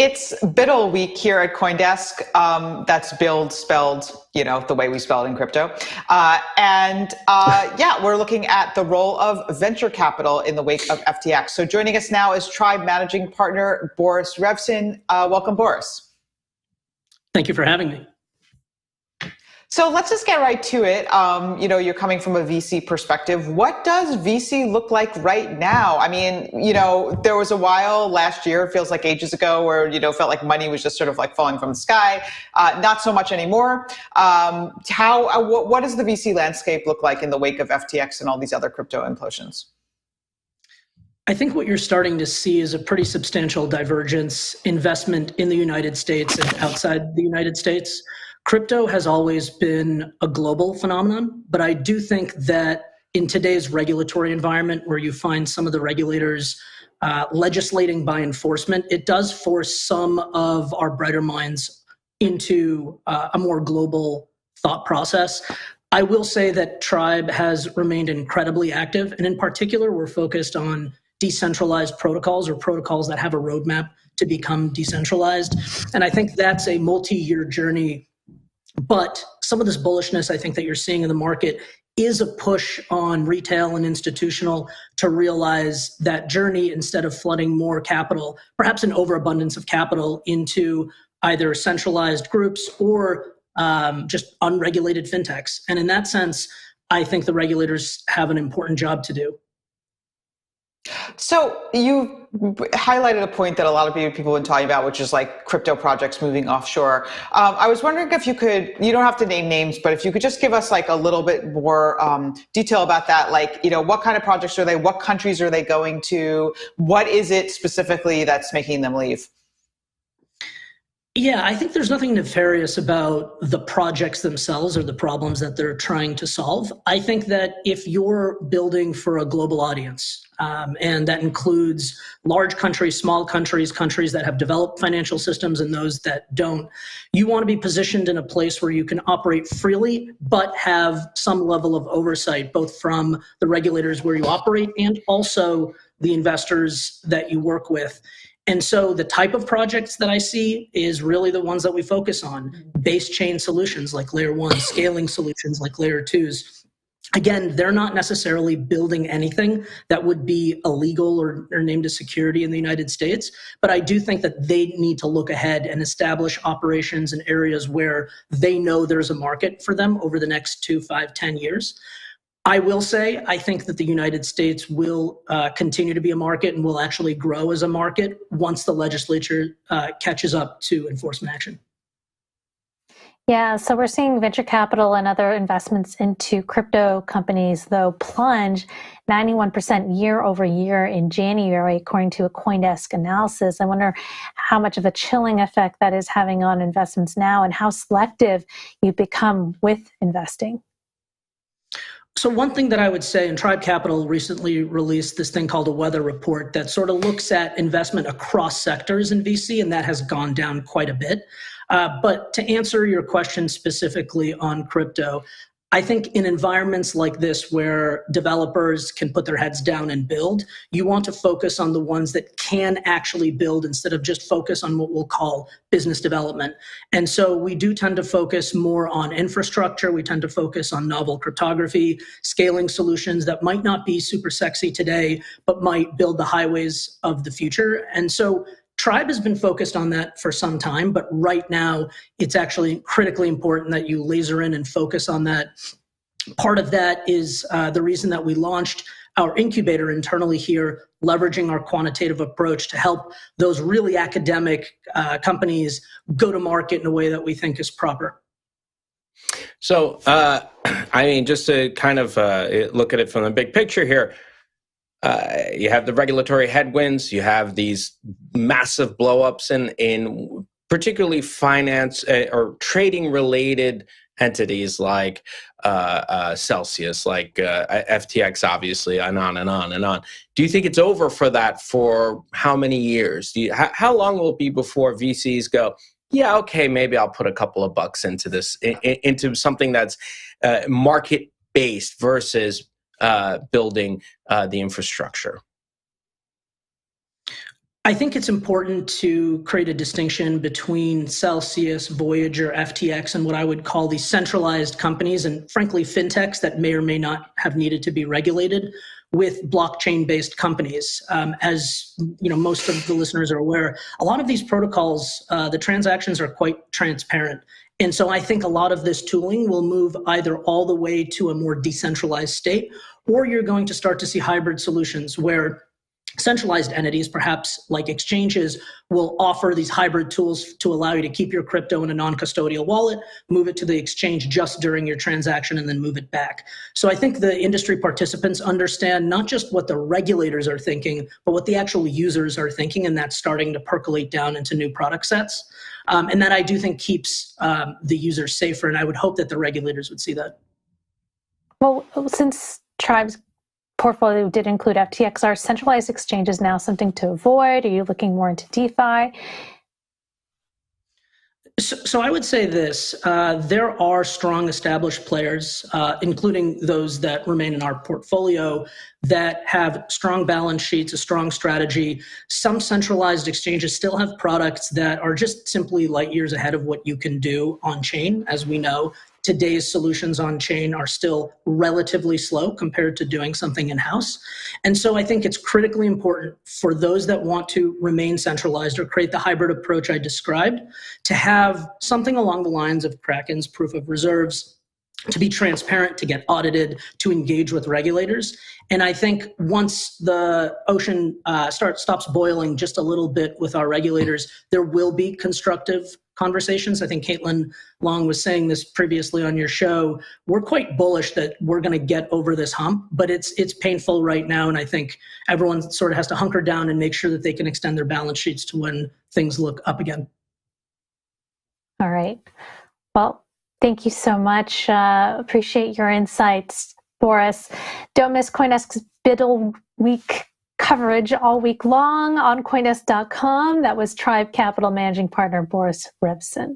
It's Buidl week here at CoinDesk. That's build spelled, the way we spell it in crypto. We're looking at the role of venture capital in the wake of FTX. So joining us now is Tribe managing partner Boris Revsin. Welcome, Boris. Thank you for having me. So let's just get right to it. You're coming from a VC perspective. What does VC look like right now? I mean, there was a while last year, it feels like ages ago, where, felt like money was just sort of like falling from the sky. Not so much anymore. What does the VC landscape look like in the wake of FTX and all these other crypto implosions? I think what you're starting to see is a pretty substantial divergence investment in the United States and outside the United States. Crypto has always been a global phenomenon, but I do think that in today's regulatory environment where you find some of the regulators legislating by enforcement, it does force some of our brighter minds into a more global thought process. I will say that Tribe has remained incredibly active, and in particular, we're focused on decentralized protocols or protocols that have a roadmap to become decentralized. And I think that's a multi-year journey. But some of this bullishness I think that you're seeing in the market is a push on retail and institutional to realize that journey instead of flooding more capital, perhaps an overabundance of capital into either centralized groups or just unregulated fintechs. And in that sense, I think the regulators have an important job to do. So you highlighted a point that a lot of people have been talking about, which is like crypto projects moving offshore. I was wondering if you don't have to name names, but if you could just give us like a little bit more detail about that. Like, what kind of projects are they? What countries are they going to? What is it specifically that's making them leave? Yeah, I think there's nothing nefarious about the projects themselves or the problems that they're trying to solve. I think that if you're building for a global audience, and that includes large countries, small countries, countries that have developed financial systems and those that don't, you want to be positioned in a place where you can operate freely, but have some level of oversight, both from the regulators where you operate and also the investors that you work with. And so the type of projects that I see is really the ones that we focus on. Base chain solutions like layer 1, scaling solutions like layer 2s. Again, they're not necessarily building anything that would be illegal or named as security in the United States, but I do think that they need to look ahead and establish operations in areas where they know there's a market for them over the next 2, 5, 10 years. I will say, I think that the United States will continue to be a market and will actually grow as a market once the legislature catches up to enforcement action. Yeah, so we're seeing venture capital and other investments into crypto companies, though, plunge 91% year over year in January, according to a CoinDesk analysis. I wonder how much of a chilling effect that is having on investments now and how selective you become with investing. So one thing that I would say, and Tribe Capital recently released this thing called a weather report that sort of looks at investment across sectors in VC, and that has gone down quite a bit. But to answer your question specifically on crypto, I think in environments like this where developers can put their heads down and build, you want to focus on the ones that can actually build instead of just focus on what we'll call business development. And so we do tend to focus more on infrastructure. We tend to focus on novel cryptography, scaling solutions that might not be super sexy today, but might build the highways of the future. And so Tribe has been focused on that for some time, but right now it's actually critically important that you laser in and focus on that. Part of that is the reason that we launched our incubator internally here, leveraging our quantitative approach to help those really academic companies go to market in a way that we think is proper. So, just to kind of look at it from the big picture here, you have the regulatory headwinds, you have these massive blowups in particularly finance or trading related entities like Celsius, like FTX, obviously, and on and on and on. Do you think it's over for that for how many years? How long will it be before VCs go, yeah, okay, maybe I'll put a couple of bucks into this, into something that's market-based versus building the infrastructure? I think it's important to create a distinction between Celsius, Voyager, FTX, and what I would call these centralized companies, and frankly, fintechs that may or may not have needed to be regulated, with blockchain-based companies. As you know, most of the listeners are aware, a lot of these protocols, the transactions are quite transparent. And so I think a lot of this tooling will move either all the way to a more decentralized state, or you're going to start to see hybrid solutions where centralized entities, perhaps like exchanges, will offer these hybrid tools to allow you to keep your crypto in a non-custodial wallet, move it to the exchange just during your transaction, and then move it back. So I think the industry participants understand not just what the regulators are thinking, but what the actual users are thinking, and that's starting to percolate down into new product sets. And that I do think keeps the users safer, and I would hope that the regulators would see that. Well, since Tribe's portfolio did include FTX, are centralized exchanges now something to avoid? Are you looking more into DeFi? So I would say this, there are strong established players, including those that remain in our portfolio, that have strong balance sheets, a strong strategy. Some centralized exchanges still have products that are just simply light years ahead of what you can do on chain. As we know, today's solutions on chain are still relatively slow compared to doing something in-house. And so I think it's critically important for those that want to remain centralized or create the hybrid approach I described to have something along the lines of Kraken's proof of reserves, to be transparent, to get audited, to engage with regulators. And I think once the ocean stops boiling just a little bit with our regulators, there will be constructive conversations. I think Caitlin Long was saying this previously on your show. We're quite bullish that we're going to get over this hump, but it's painful right now. And I think everyone sort of has to hunker down and make sure that they can extend their balance sheets to when things look up again. All right. Well, thank you so much. Appreciate your insights, Boris. Don't miss CoinDesk's Buidl Week coverage all week long on CoinDesk.com. That was Tribe Capital Managing Partner Boris Revsin.